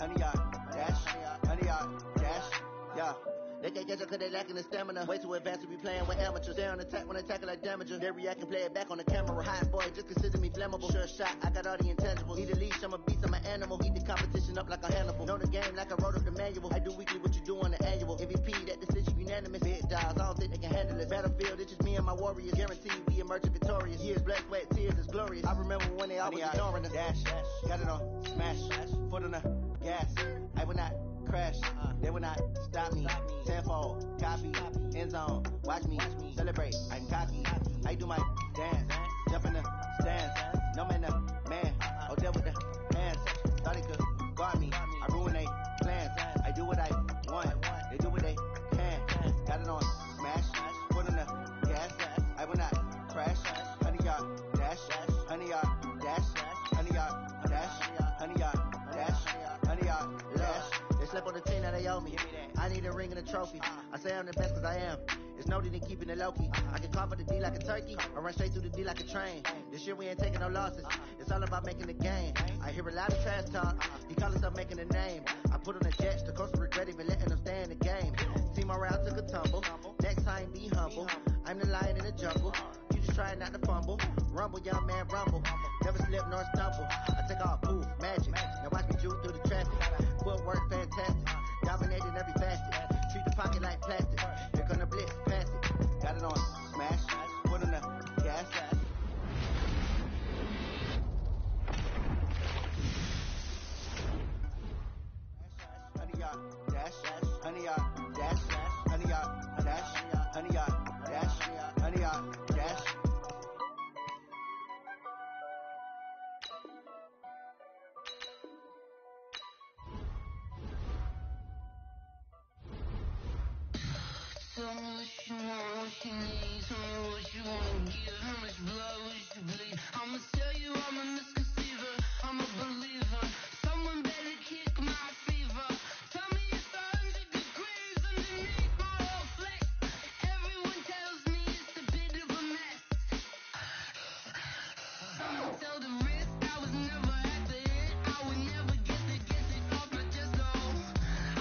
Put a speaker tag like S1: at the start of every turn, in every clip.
S1: 100 yard dash, 100 yard dash, yeah. They can't catch up cause they lacking the stamina. Way too advanced to be playing with amateurs. Stay on attack when attacking like damager. They react and play it back on the camera. Hot boy, just consider me flammable. Sure shot, I got all the intangibles. Need a leash, I'm a beast, I'm an animal. Eat the competition up like a Hannibal. Know the game like I wrote up the manual. I do weekly what you do on the annual. MVP, that decision unanimous. Big dials, I don't think they can handle it. Battlefield, it's just me and my warriors. Guaranteed we emerge victorious. Years, blood, sweat, tears, it's glorious. I remember when they always ignoring us. Dash, got it on, smash, foot on the gas. I will not crash, they will not stop me. Tenfold, copy, end zone, watch me celebrate. I'm cocky, I do my dance, jump in the stands. No man, man, oh deal with the hands. Thought they could guard me, I ruin they plans. I do what I want, they do what they can. Got it on smash, foot on the gas. I will not crash. 100 yard dash, 100 yard dash, 100 yard dash, 100 yard dash, 100 yard dash. They slept on the team that they owe me. I need a ring and a trophy. I say I'm the best cause I am. It's no need in keeping it low-key. I can carve up the D like a turkey or run straight through the D like a train. This year we ain't taking no losses. It's all about making the game. I hear a lot of trash talk. He call himself making a name. I put on the jets. The coach will regret even letting them stay in the game. Team morale took a tumble. Next time be humble. I'm the lion in the jungle. You just try not to fumble. Rumble, young man, rumble. Never slip nor stumble. I take all poof, magic. Now watch me juke through the traffic. Footwork fantastic. Dominating every facet. Treat the pocket like plastic. Here come the blitz, pass it. Got it on smash. Put on the gas. 100 yard dash, 100 yard dash, 100 yard dash, 100 yard dash, 100 yard dash.
S2: Tell me what you want, what you need. Tell me what you wanna give. How much blood would you bleed? I'ma tell you I'm a misconceiver. I'm a believer. Someone better kick my fever. Tell me it's 100 degrees underneath my whole flex. Everyone tells me it's a bit of a mess. Someone tell the risk I was never at the hit. I would never get it off, but just know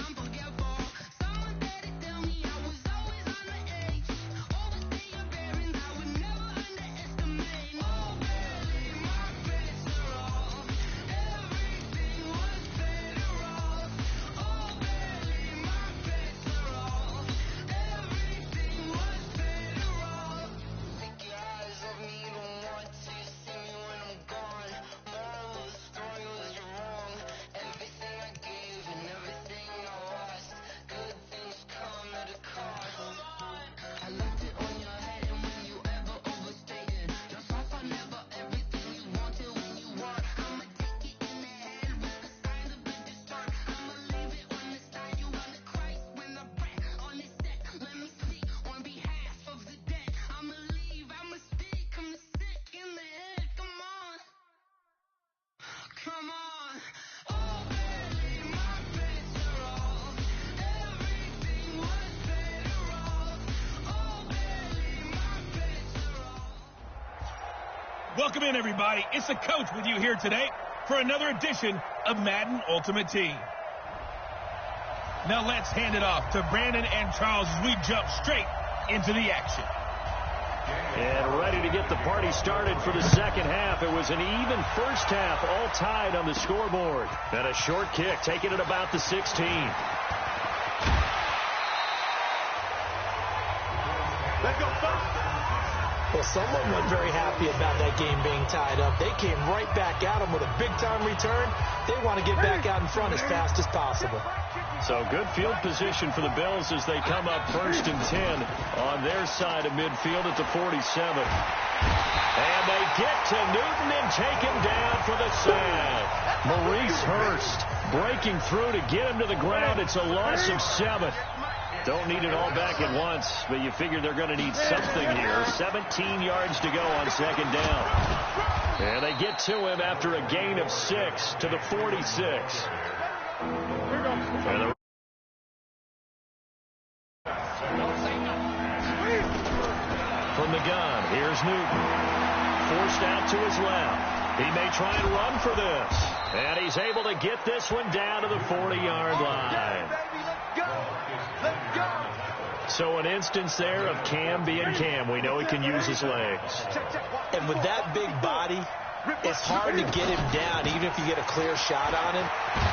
S2: I'm forgetful. Someone better tell me I was always on the edge. Overstay your bearings, I would never underestimate. Oh, barely my bets are off. Everything was better off. Oh, barely my bets are off. Everything was better off. Take your eyes off me, don't want to see me when I'm gone. Moral of the story was you're wrong. Everything I gave and everything I lost. Good things come at a cost. I left it on your head and when you ever overstated. Just off I never everything you wanted when you want. I'ma take it in the head with the signs of a distort. I'ma leave it when it's time. You on the Christ when the breath on this set. Let me speak on behalf of the dead. I'ma leave, I'ma speak. I'm sick in the head. Come on. Come on. Oh, barely my bets are off. Everything was better off. Oh, barely my bets are off.
S3: Welcome in, everybody. It's the coach with you here today for another edition of Madden Ultimate Team. Now let's hand it off to Brandon and Charles as we jump straight into the action.
S4: And ready to get the party started for the second half. It was an even first half, all tied on the scoreboard. And a short kick taken at about the 16.
S5: Let's go,
S6: Well, someone wasn't very happy about that game being tied up. They came right back at them with a big-time return. They want to get back out in front as fast as possible.
S4: So good field position for the Bills as they come up 1st and 10 on their side of midfield at the 47. And they get to Newton and take him down for the sack. Maurice Hurst breaking through to get him to the ground. It's a loss of 7. Don't need it all back at once, but you figure they're going to need something here. 17 yards to go on 2nd down. And they get to him after a gain of 6 to the 46. And from the gun, here's Newton. Forced out to his left. He may try and run for this. And he's able to get this one down to the 40-yard line.
S2: Let's go.
S4: So an instance there of Cam being Cam. We know he can use his legs.
S6: And with that big body, it's hard to get him down, even if you get a clear shot on him.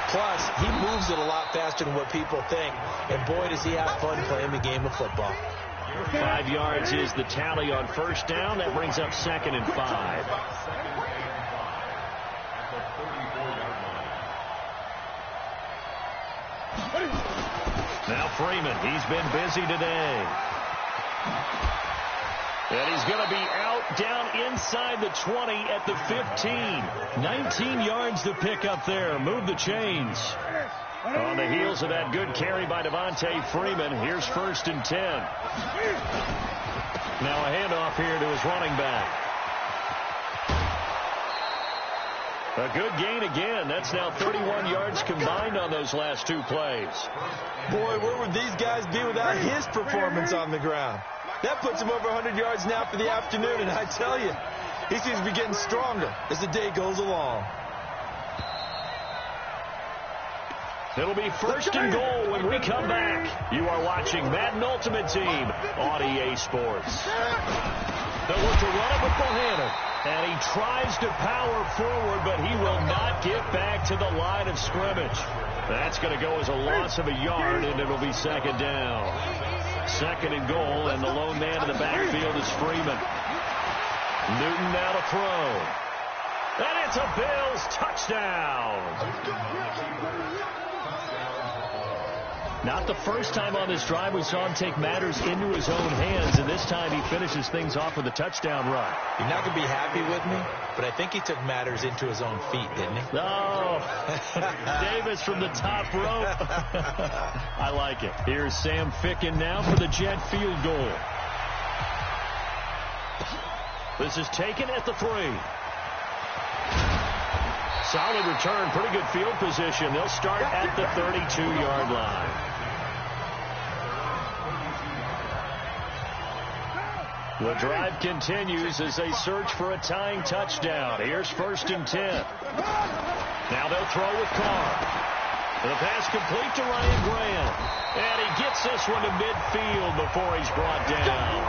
S6: Plus, he moves it a lot faster than what people think. And boy, does he have fun playing the game of football.
S4: 5 yards is the tally on first down. That brings up 2nd and 5. Now Freeman, he's been busy today. And he's going to be out down inside the 20 at the 15. 19 yards to pick up there. Move the chains. On the heels of that good carry by Devontae Freeman, here's 1st and 10. Now a handoff here to his running back. A good gain again. That's now 31 yards combined on those last 2 plays.
S6: Boy, where would these guys be without his performance on the ground? That puts him over 100 yards now for the afternoon, and I tell you, he seems to be getting stronger as the day goes along.
S4: It'll be 1st and goal when we come back. You are watching Madden Ultimate Team on EA Sports. They'll look to run it with Bohannon. And he tries to power forward, but he will not get back to the line of scrimmage. That's going to go as a loss of a yard, and it'll be 2nd down. 2nd and goal, and the lone man in the backfield is Freeman. Newton now to throw. And it's a Bills touchdown. Not the first time on this drive we saw him take matters into his own hands, and this time he finishes things off with a touchdown run.
S6: You're not going to be happy with me, but I think he took matters into his own feet, didn't he?
S4: Oh, Davis from the top rope. I like it. Here's Sam Ficken now for the Jet field goal. This is taken at the 3. Solid return, pretty good field position. They'll start at the 32-yard line. The drive continues as they search for a tying touchdown. Here's 1st and 10. Now they'll throw with Carr. The pass complete to Ryan Grant. And he gets this one to midfield before he's brought down.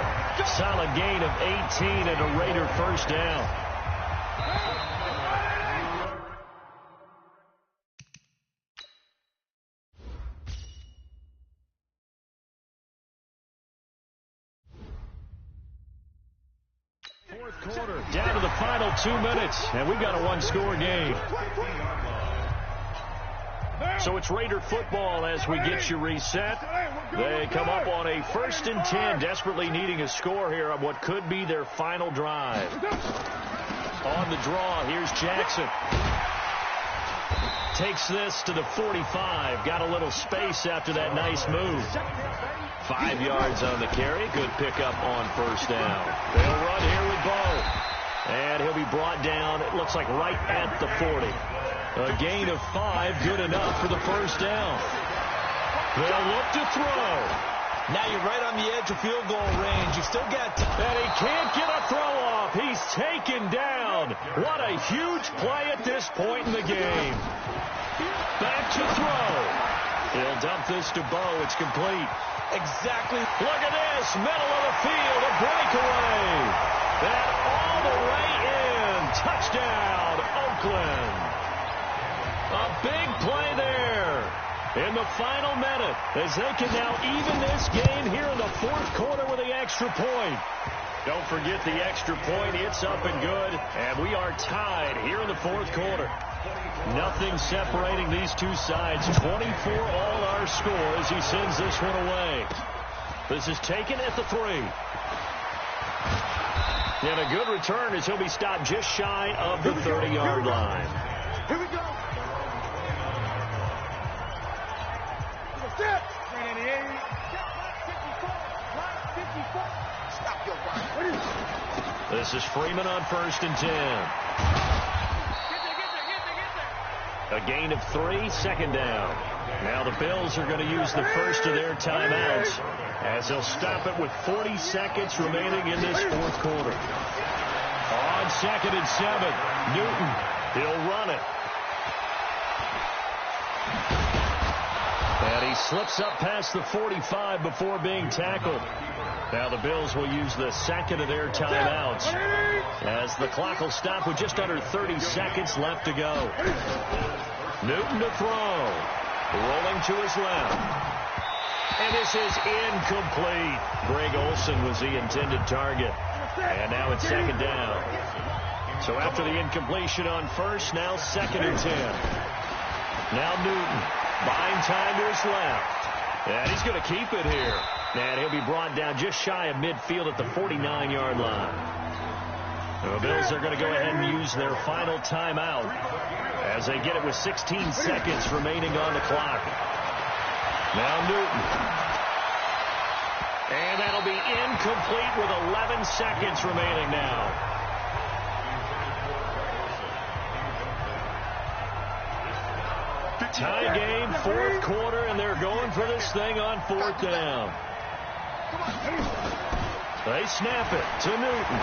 S4: Solid gain of 18 and a Raider 1st down. Fourth quarter, down to the final 2 minutes, and we've got a 1-score game. So it's Raider football as we get you reset. They come up on a 1st and 10, desperately needing a score here on what could be their final drive. On the draw, here's Jackson. Takes this to the 45. Got a little space after that nice move. 5 yards on the carry. Good pickup on 1st down. They'll run here with Bo. And he'll be brought down, it looks like right at the 40. A gain of 5, good enough for the 1st down. They'll look to throw.
S6: Now you're right on the edge of field goal range. You've still got time.
S4: And he can't get a throw off. He's taken down. What a huge play at this point in the game. Back to throw. He'll dump this to Bo. It's complete.
S6: Exactly.
S4: Look at this. Middle of the field. A breakaway. And all the way in. Touchdown, Oakland. A big play there in the final minute as they can now even this game here in the 4th quarter with the extra point. Don't forget the extra point. It's up and good. And we are tied here in the 4th quarter. Nothing separating these two sides. 24 all our score as he sends this one away. This is taken at the 3. And a good return as he'll be stopped just shy of the 30-yard line.
S2: Here we go.
S4: This is Freeman on 1st and 10. A gain of 3, 2nd down. Now the Bills are going to use the first of their timeouts as they'll stop it with 40 seconds remaining in this 4th quarter. On on 2nd and 7. Newton, he'll run it. And he slips up past the 45 before being tackled. Now the Bills will use the second of their timeouts as the clock will stop with just under 30 seconds left to go. Newton to throw. Rolling to his left. And this is incomplete. Greg Olsen was the intended target. And now it's 2nd down. So after the incompletion on first, now 2nd and 10. Now Newton buying time to his left. And he's going to keep it here. And he'll be brought down just shy of midfield at the 49-yard line. The Bills are going to go ahead and use their final timeout as they get it with 16 seconds remaining on the clock. Now Newton. And that'll be incomplete with 11 seconds remaining now. Tie game, 4th quarter, and they're going for this thing on 4th down. They snap it to Newton.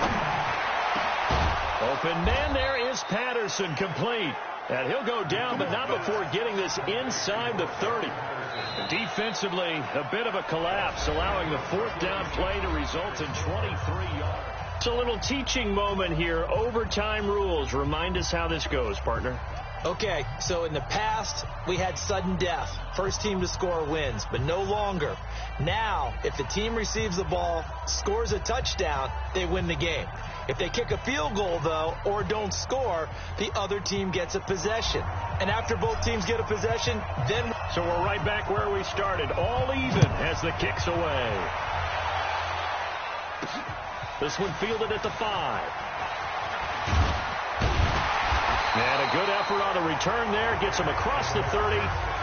S4: Open man, there is Patterson, complete. And he'll go down, but not before getting this inside the 30. Defensively, a bit of a collapse, allowing the 4th down play to result in 23 yards. It's a little teaching moment here. Overtime rules. Remind us how this goes, partner.
S6: Okay, so in the past, we had sudden death. First team to score wins, but no longer. Now, if the team receives the ball, scores a touchdown, they win the game. If they kick a field goal, though, or don't score, the other team gets a possession. And after both teams get a possession, then...
S4: So we're right back where we started, all even as the kick's away. This one fielded at the 5. And a good effort on the return there. Gets him across the 30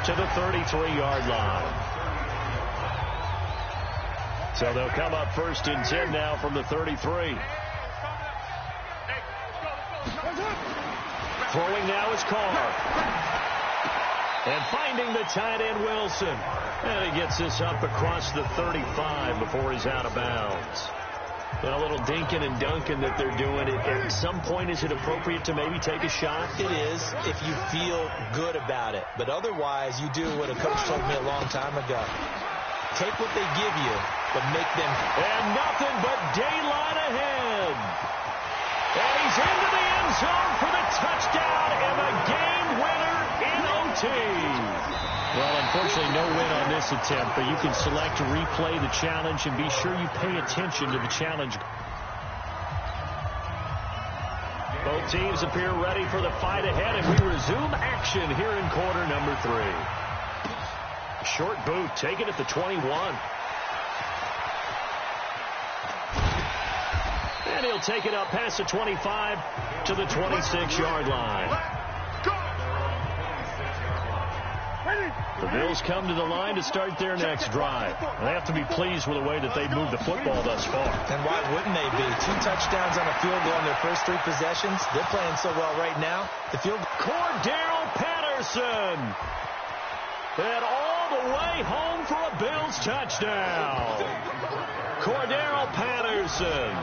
S4: to the 33-yard line. So they'll come up 1st and 10 now from the 33. Throwing now is Carr. And finding the tight end, Wilson. And he gets this up across the 35 before he's out of bounds. And a little dinking and dunking that they're doing. At some point, is it appropriate to maybe take a shot?
S6: It is if you feel good about it. But otherwise, you do what a coach told me a long time ago. Take what they give you, but make them...
S4: And nothing but daylight ahead. And he's into the end zone for the touchdown and the game winner in OT. Well, unfortunately, no win on this attempt, but you can select to replay the challenge and be sure you pay attention to the challenge. Both teams appear ready for the fight ahead, and we resume action here in quarter number 3. Short boot taken at the 21. And he'll take it up past the 25 to the 26-yard line. The Bills come to the line to start their next drive. They have to be pleased with the way that they've moved the football thus far.
S6: And why wouldn't they be? 2 touchdowns on a field goal in their first 3 possessions. They're playing so well right now. The field...
S4: Cordarrelle Patterson. And all the way home for a Bills touchdown. Cordarrelle Patterson.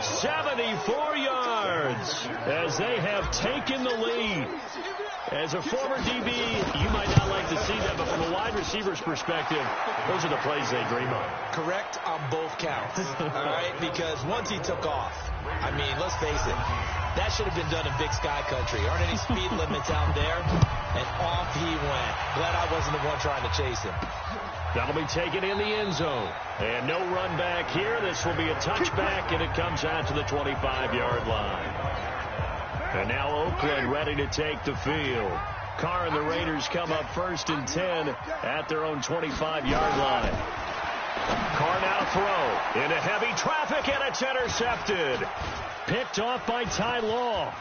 S4: 74 yards as they have taken the lead. As a former DB, you might not like to see that, but from a wide receiver's perspective, those are the plays they dream of.
S6: Correct on both counts, all right? Because once he took off, I mean, let's face it, that should have been done in Big Sky Country. Aren't any speed limits out there? And off he went. Glad I wasn't the one trying to chase him.
S4: That'll be taken in the end zone. And no run back here. This will be a touchback, and it comes out to the 25-yard line. And now Oakland ready to take the field. Carr and the Raiders come up 1st and 10 at their own 25-yard line. Carr now to throw into heavy traffic, and it's intercepted. Picked off by Ty Law.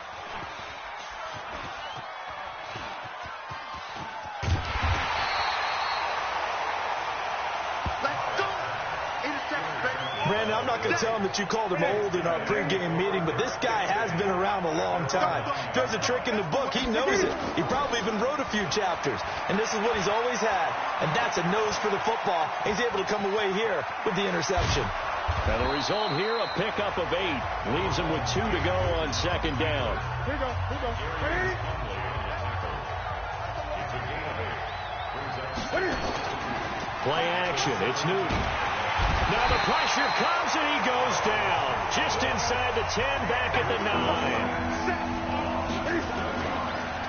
S6: Brandon, I'm not going to tell him that you called him old in our pregame meeting, but this guy has been around a long time. If there's a trick in the book, he knows it. He probably even wrote a few chapters. And this is what he's always had, and that's a nose for the football. He's able to come away here with the interception.
S4: And the result here, a pickup of 8. Leaves him with 2 to go on second down.
S5: Here we go.
S4: Play action. It's Newton. Now the pressure comes and he goes down. Just inside the 10, back at the 9.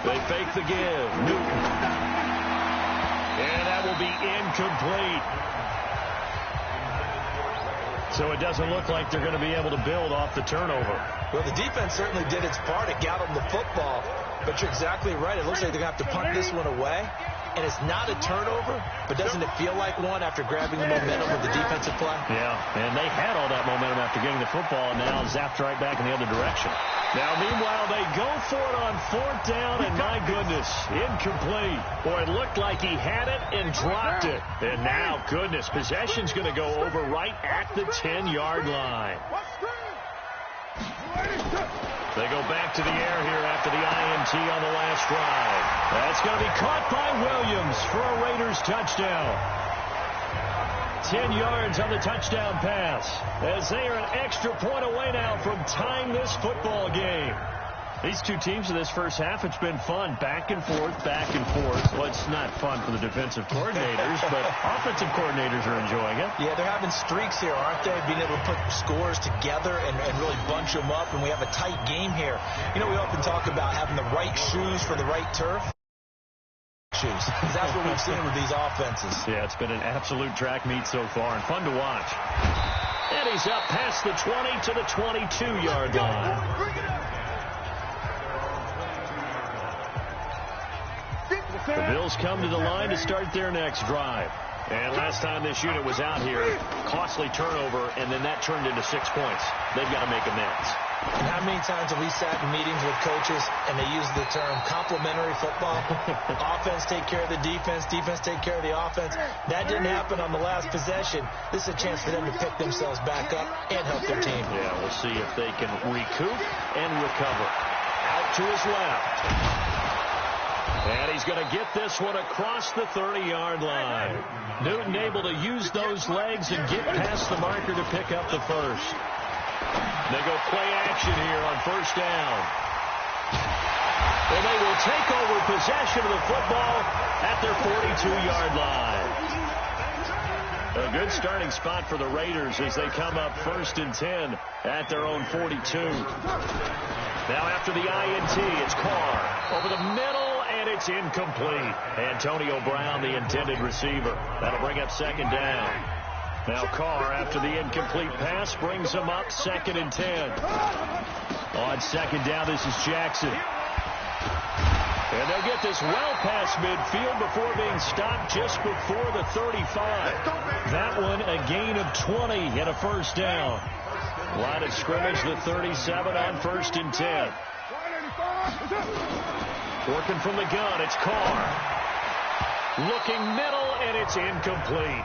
S4: They fake the give. Newton. And that will be incomplete. So it doesn't look like they're going to be able to build off the turnover.
S6: Well, the defense certainly did its part. It got them the football. But you're exactly right. It looks like they're going to have to punt this one away. And it's not a turnover, but doesn't it feel like one after grabbing the momentum of the defensive play?
S4: Yeah, and they had all that momentum after getting the football, and now zapped right back in the other direction. Now, meanwhile, they go for it on 4th down, and my goodness, incomplete. Boy, it looked like he had it and dropped it. And now, goodness, possession's going to go over right at the 10-yard line. They go back to the air here after the INT on the last drive. That's going to be caught by Williams for a Raiders touchdown. 10 yards on the touchdown pass, as they are an extra point away now from tying this football game. These two teams in this first half, it's been fun. Back and forth, back and forth. Well, it's not fun for the defensive coordinators, but offensive coordinators are enjoying it.
S6: Yeah, they're having streaks here, aren't they? Being able to put scores together and really bunch them up, and we have a tight game here. You know, we often talk about having the right shoes for the right turf. Shoes. That's what we've seen with these offenses.
S4: Yeah, it's been an absolute track meet so far, and fun to watch. And he's up past the 20 to the 22-yard line. The Bills come to the line to start their next drive. And last time this unit was out here, costly turnover, and then that turned into 6 points. They've got to make amends.
S6: And how many times have we sat in meetings with coaches and they use the term complementary football? Offense take care of the defense, defense take care of the offense. That didn't happen on the last possession. This is a chance for them to pick themselves back up and help their team.
S4: Yeah, we'll see if they can recoup and recover. Out to his left. And he's going to get this one across the 30-yard line. Newton able to use those legs and get past the marker to pick up the first. They go play action here on 1st down. And they will take over possession of the football at their 42-yard line. A good starting spot for the Raiders as they come up 1st and 10 at their own 42. Now after the INT, it's Carr over the middle. And it's incomplete. Antonio Brown, the intended receiver. That'll bring up 2nd down. Now Carr, after the incomplete pass, brings him up 2nd and 10. On 2nd down, this is Jackson. And they'll get this well past midfield before being stopped just before the 35. That one, a gain of 20 and a 1st down. Line of scrimmage, the 37 on 1st and 10. Working from the gun, it's Carr. Looking middle, and it's incomplete.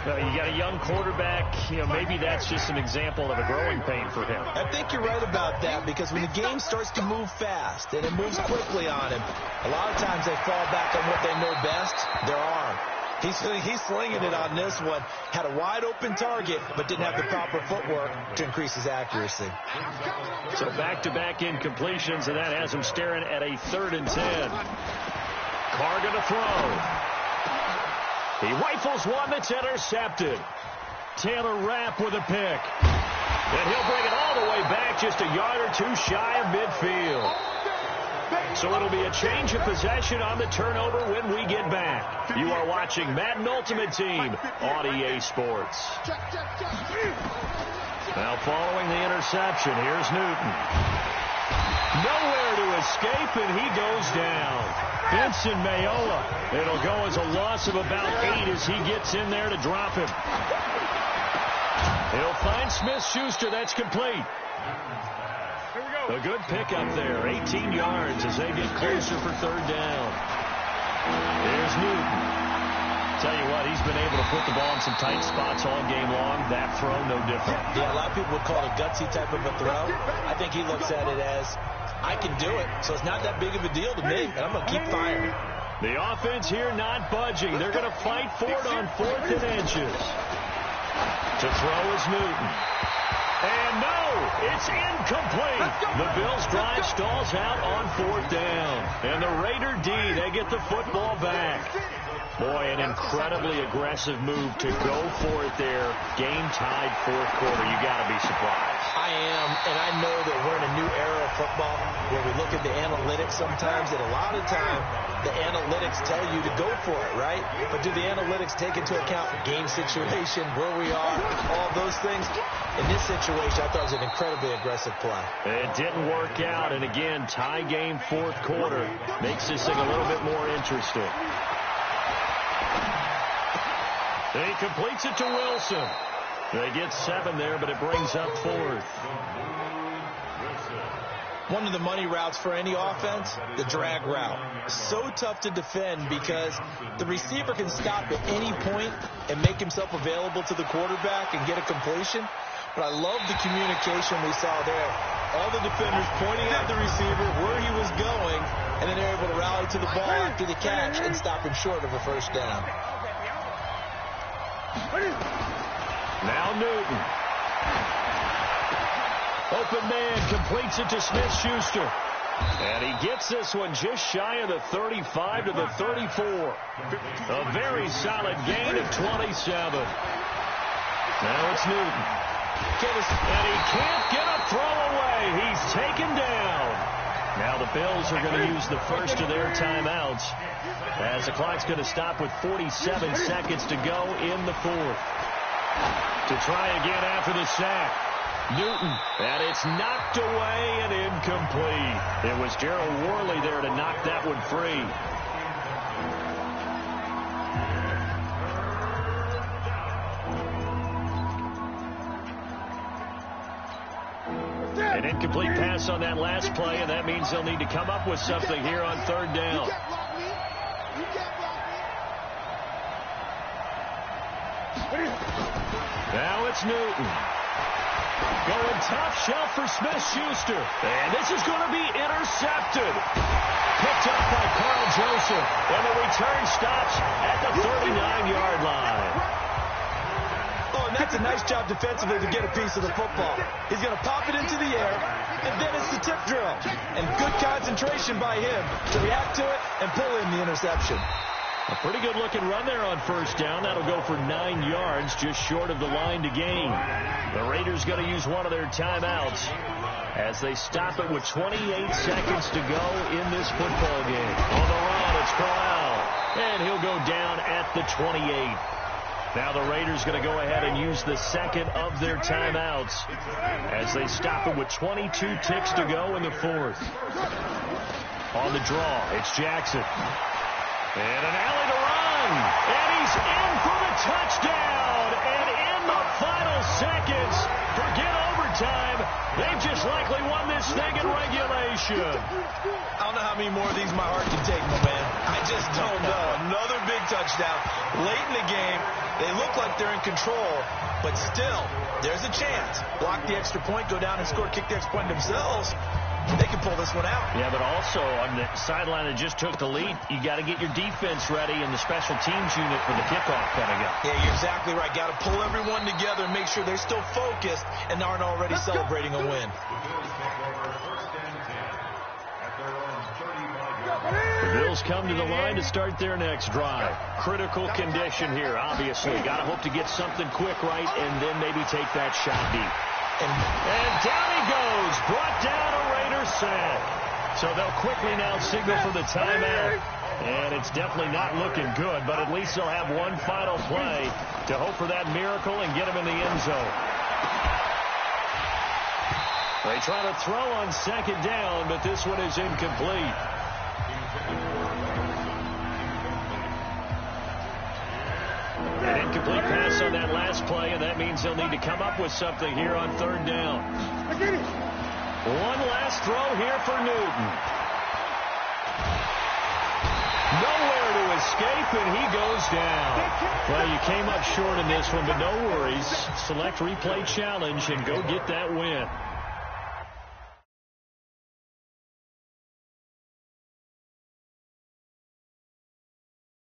S4: You got a young quarterback. Maybe that's just an example of a growing pain for him.
S6: I think you're right about that, because when the game starts to move fast and it moves quickly on him, a lot of times they fall back on what they know best, their arm. He's slinging it on this one. Had a wide-open target, but didn't have the proper footwork to increase his accuracy.
S4: So back-to-back incompletions, and that has him staring at a 3rd and 10. Carr going to throw. He rifles one that's intercepted. Taylor Rapp with a pick. And he'll bring it all the way back, just a yard or two shy of midfield. So it'll be a change of possession on the turnover when we get back. You are watching Madden Ultimate Team on EA Sports. Now following the interception, here's Newton. Nowhere to escape, and he goes down. Vincent Mayola. It'll go as a loss of about 8 as he gets in there to drop him. He'll find Smith-Schuster. That's complete. A good pickup there, 18 yards as they get closer for 3rd down. There's Newton. Tell you what, he's been able to put the ball in some tight spots all game long. That throw, no different.
S6: Yeah, a lot of people would call it a gutsy type of a throw. I think he looks at it as, I can do it, so it's not that big of a deal to me, and I'm going to keep firing.
S4: The offense here not budging. They're going to fight for it on 4th and inches. To throw is Newton. And no, it's incomplete. The Bills' drive stalls out on 4th down. And the Raider D, they get the football back. Boy, an incredibly aggressive move to go for it there. Game tied 4th quarter. You got to be surprised.
S6: I am, and I know that we're in a new era of football where we look at the analytics sometimes, and a lot of time the analytics tell you to go for it, right? But do the analytics take into account game situation, where we are, all those things? In this situation, I thought it was an incredibly aggressive play.
S4: It didn't work out, and again, tie game 4th quarter makes this thing a little bit more interesting. He completes it to Wilson. They get 7 there, but it brings up 4th.
S6: One of the money routes for any offense, the drag route. So tough to defend because the receiver can stop at any point and make himself available to the quarterback and get a completion. But I love the communication we saw there. All the defenders pointing at the receiver where he was going, and then they're able to rally to the ball after the catch and stop him short of a 1st down.
S4: Now Newton. Open man completes it to Smith-Schuster. And he gets this one just shy of the 35 to the 34. A very solid gain of 27. Now it's Newton. And he can't get a throw away. He's taken down. Now the Bills are going to use the first of their timeouts as the clock's going to stop with 47 seconds to go in the 4th. To try again after the sack. Newton, and it's knocked away and incomplete. It was Gerald Worley there to knock that one free. An incomplete pass on that last play, and that means they'll need to come up with something here on 3rd down. Now it's Newton. Going top shelf for Smith-Schuster. And this is going to be intercepted. Picked up by Carl Joseph. And the return stops at the 39-yard line.
S6: Oh, and that's a nice job defensively to get a piece of the football. He's going to pop it into the air, and then it's the tip drill. And good concentration by him to react to it and pull in the interception.
S4: A pretty good-looking run there on 1st down. That'll go for 9 yards, just short of the line to gain. The Raiders going to use one of their timeouts as they stop it with 28 seconds to go in this football game. On the run, it's Corral, and he'll go down at the 28. Now the Raiders going to go ahead and use the second of their timeouts as they stop it with 22 ticks to go in the 4th. On the draw, it's Jackson. And an alley to run. And he's in for the touchdown. And in the final seconds, forget overtime. They've just likely won this thing in regulation.
S6: I don't know how many more of these my heart can take, my man. I just don't know. Another big touchdown. Late in the game, they look like they're in control. But still, there's a chance. Block the extra point, go down and score, kick the extra point themselves. They can pull this one out.
S4: Yeah, but also on the sideline that just took the lead, you got to get your defense ready and the special teams unit for the kickoff coming up.
S6: Yeah, you're exactly right. Got to pull everyone together and make sure they're still focused and aren't already celebrating a win.
S4: The Bills come to the line to start their next drive. Critical condition here, obviously. Got to hope to get something quick right and then maybe take that shot deep. And down he goes, brought down a Raider sack. So they'll quickly now signal for the timeout. And it's definitely not looking good, but at least they'll have one final play to hope for that miracle and get him in the end zone. They try to throw on 2nd down, but this one is incomplete. An incomplete pass on that last play, and that means they'll need to come up with something here on 3rd down. One last throw here for Newton. Nowhere to escape, and he goes down. Well, you came up short in this one, but no worries. Select replay challenge and go get that win.